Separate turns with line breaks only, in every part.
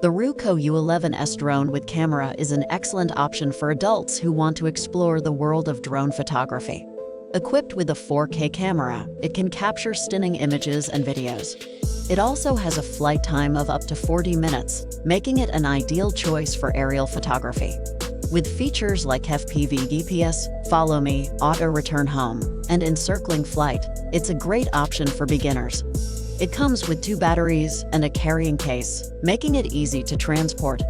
The Ruko U-11S drone with camera is an excellent option for adults who want to explore the world of drone photography. Equipped with a 4K camera, it can capture stunning images and videos. It also has a flight time of up to 40 minutes, making it an ideal choice for aerial photography. With features like FPV GPS, Follow Me, Auto Return Home, and Encircling Flight, it's a great option for beginners. It comes with 2 batteries and a carrying case, making it easy to transport.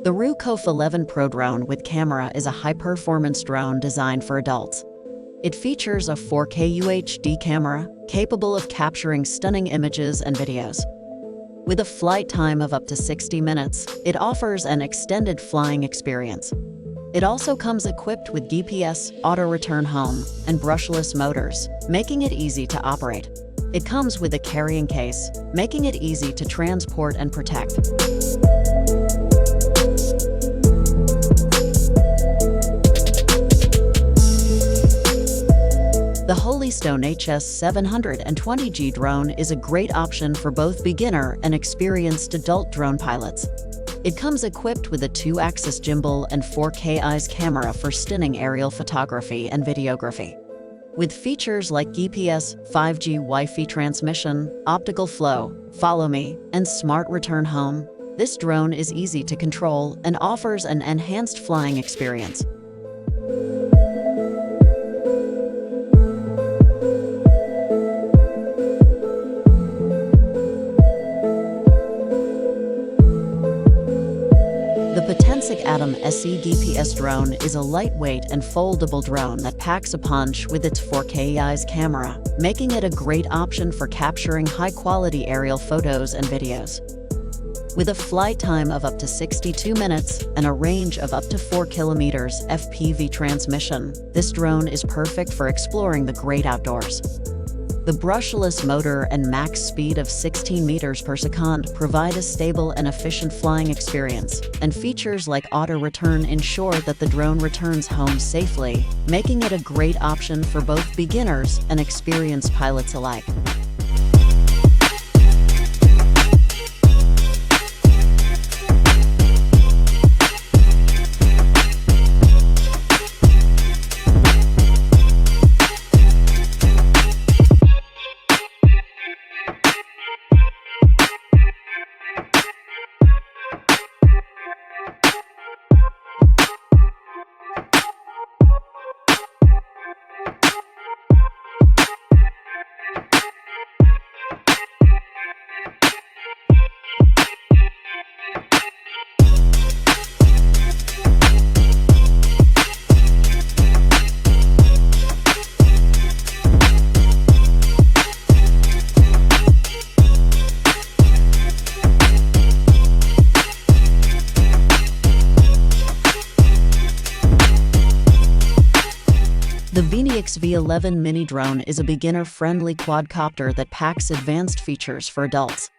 The Ruko F-11-PRO drone with camera is a high-performance drone designed for adults. It features a 4K UHD camera, capable of capturing stunning images and videos. With a flight time of up to 60 minutes, it offers an extended flying experience. It also comes equipped with GPS, Auto Return Home, and brushless motors, making it easy to operate. It comes with a carrying case, making it easy to transport and protect. The Holystone HS-720G drone is a great option for both beginner and experienced adult drone pilots. It comes equipped with a 2-axis gimbal and 4K eyes camera for stunning aerial photography and videography. With features like GPS, 5G Wi-Fi transmission, optical flow, Follow Me, and Smart Return Home, this drone is easy to control and offers an enhanced flying experience. The Potensic Atom SE GPS drone is a lightweight and foldable drone that packs a punch with its 4K eyes camera, making it a great option for capturing high-quality aerial photos and videos. With a flight time of up to 62 minutes and a range of up to 4 kilometers FPV transmission, this drone is perfect for exploring the great outdoors. The brushless motor and max speed of 16 meters per second provide a stable and efficient flying experience, and features like auto return ensure that the drone returns home safely, making it a great option for both beginners and experienced pilots alike. The Veeniix V11 mini drone is a beginner-friendly quadcopter that packs advanced features for adults.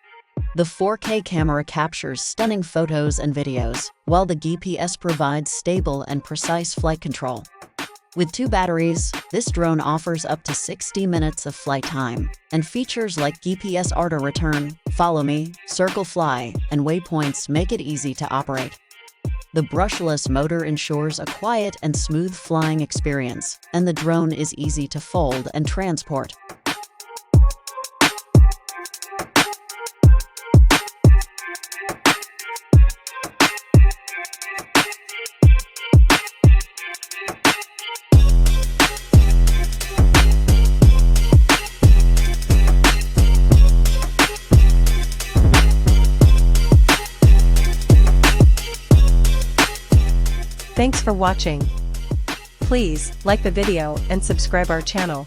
The 4K camera captures stunning photos and videos, while the GPS provides stable and precise flight control. With 2 batteries, this drone offers up to 60 minutes of flight time, and features like GPS Auto Return, Follow Me, Circle Fly, and waypoints make it easy to operate. The brushless motor ensures a quiet and smooth flying experience, and the drone is easy to fold and transport.
Thanks for watching. Please like the video and subscribe our channel.